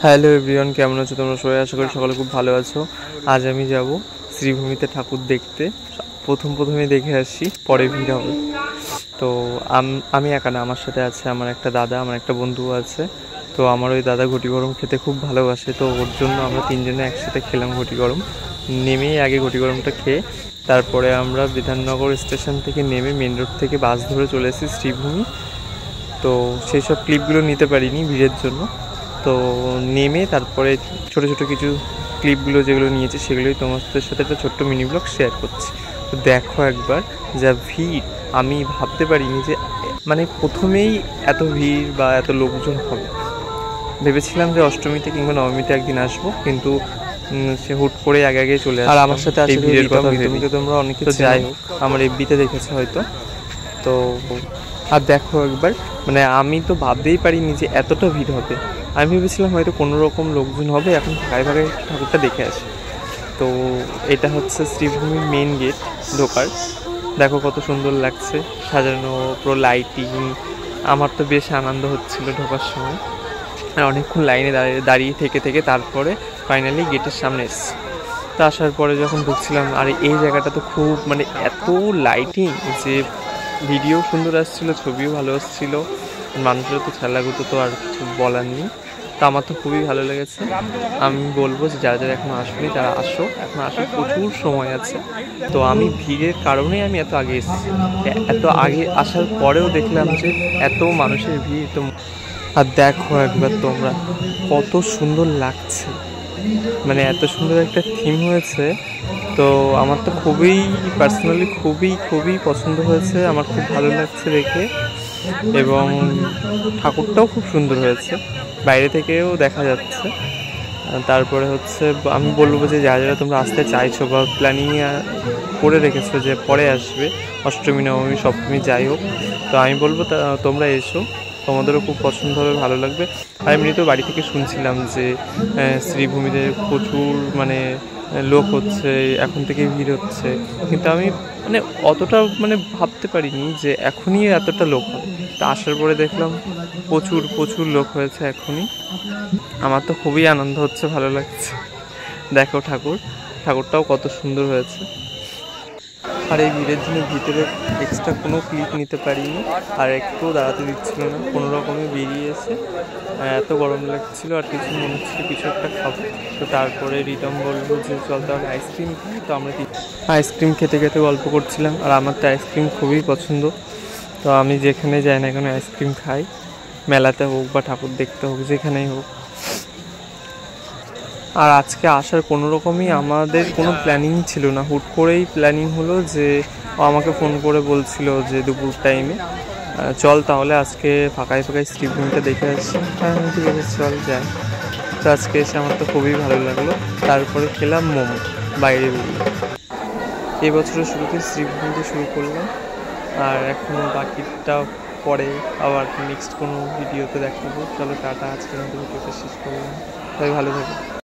Hello everyone, কেমন আছো তোমরা সবাই? আশা করি সকলে খুব ভালো আছো। আজ আমি যাব শ্রীভূমিতে ঠাকুর দেখতে। প্রথমে দেখে আসি, পরে ভিড় হবে। তো আমি একা না, আমার সাথে আছে আমার একটা দাদা, আমার একটা বন্ধু আছে। তো আমার ওই দাদা ঘটি গরম খেতে খুব ভালোবাসে, তো ওর জন্য আমরা তিনজনে একসাথে খেলাম ঘটি গরম। নেমেই আগে ঘটি গরমটা খেয়ে তারপরে আমরা বিধাননগর স্টেশন থেকে নেমে মেন রোড থেকে বাস ধরে চলে এসেছি শ্রীভূমি। তো সেই সব ক্লিপগুলো নিতে পারিনি ভিড়ের জন্য। তো নেমে তারপরে ছোটো ছোটো কিছু ক্লিপগুলো যেগুলো নিয়েছি সেগুলোই তোমাদের সাথে একটা ছোট্ট মিনি ব্লগ শেয়ার করছি। তো দেখো একবার যা ভিড়, আমি ভাবতে পারিনি যে মানে প্রথমেই এত ভিড় বা এত লোকজন হবে। ভেবেছিলাম যে অষ্টমীতে কিংবা নবমীতে একদিন আসবো, কিন্তু সে হুট করে আগে চলে আসে। আর আমার সাথে আসলে ভিড়ের কথা ভেবে তোমরা অনেক কিছু, যাই হোক আমার এফবিতে দেখেছো হয়তো। তো আর দেখো একবার, মানে আমি তো ভাবতেই পারিনি যে এতটা ভিড় হবে। আমি ভেবেছিলাম হয়তো কোনো রকম লোকজন হবে, এখন ভাগায় ভাগায় ঠাকুরটা দেখে আসি। তো এটা হচ্ছে শ্রীভূমির মেন গেট ঢোকার। দেখো কত সুন্দর লাগছে সাজানো, পুরো লাইটিং। আমার তো বেশ আনন্দ হচ্ছিল ঢোকার সময়। আর অনেকক্ষণ লাইনে দাঁড়িয়ে থেকে তারপরে ফাইনালি গেটের সামনে এসেছি। তো আসার পরে যখন ঢুকছিলাম, আর এই জায়গাটা তো খুব মানে এত লাইটিং যে ভিডিও সুন্দর আসছিল, ছবিও ভালো আসছিল, মানুষের তো খেলাগুতো তো আর কিছু বলার নেই। তো আমার তো খুবই ভালো লেগেছে। আমি বলবো যে যারা যারা এখনো আসেনি তারা আসো, এখন আসার প্রচুর সময় আছে। তো আমি ভিড়ের কারণেই আমি এত আগে এসেছি। এত আগে আসার পরেও দেখলাম যে এত মানুষের ভিড়। তো আর দেখো একবার তোমরা কত সুন্দর লাগছে, মানে এত সুন্দর একটা থিম হয়েছে। তো আমার তো খুবই পার্সোনালি খুবই পছন্দ হয়েছে, আমার খুব ভালো লাগছে দেখে। এবং ঠাকুরটাও খুব সুন্দর হয়েছে, বাইরে থেকেও দেখা যাচ্ছে। তারপরে হচ্ছে আমি বলবো যে যারা যারা তোমরা আসতে চাইছো বা প্ল্যানিং করে রেখেছো যে পরে আসবে, অষ্টমী নবমী সপ্তমী যাই হোক, তো আমি বলবো তোমরা এসো, তোমাদেরও খুব পছন্দ হবে, ভালো লাগবে। আর এমনিতেও বাড়ি থেকে শুনছিলাম যে শ্রীভূমিতে প্রচুর মানে লোক হচ্ছে, এখন থেকে ভিড় হচ্ছে, কিন্তু আমি মানে অতটা মানে ভাবতে পারিনি যে এখনই এতটা লোক হবে। তা আসার পরে দেখলাম প্রচুর লোক হয়েছে এখনই। আমার তো খুবই আনন্দ হচ্ছে, ভালো লাগছে। দেখো ঠাকুরটাও কত সুন্দর হয়েছে। আর এই ভিড়ের জন্য ভিতরে এক্সট্রা কোনো ক্লিপ নিতে পারিনি, আর একটু দাঁড়াতে দিচ্ছিল না, কোনো রকমে বেরিয়ে এসে এত গরম লাগছিল আর কিছু মনে হচ্ছিল কিছু একটা খাবো। তো তারপরে রিতম বললো যে চল তাহলে আইসক্রিম খাই। তো আমরা আইসক্রিম খেতে গল্প করছিলাম, আর আমার তো আইসক্রিম খুবই পছন্দ। তো আমি যেখানে যাই না কেন আইসক্রিম খাই, মেলাতে হোক বা ঠাকুর দেখতে হোক, যেখানেই হোক। আর আজকে আসার কোনো রকমই আমাদের কোনো প্ল্যানিং ছিল না, হুট করেই প্ল্যানিং হলো যে আমাকে ফোন করে বলছিল যে দুপুর টাইমে চল তাহলে আজকে ফাঁকায় শ্রীভূমিটা দেখে আসছি। হ্যাঁ ঠিক আছে চল যাই। তো আজকে এসে আমার তো খুবই ভালো লাগলো। তারপরে খেলাম মোমো বাইরে বেরিয়ে। এই বছরের শুরুতে শ্রীভূমিতে শুরু করলাম, আর এখনও বাকিটা পরে আবার নেক্সট কোনো ভিডিওতে দেখাবো। চলো টাটা, আজকের মতো ভিডিওটা শেষ করলাম। সবাই ভালো থাকো।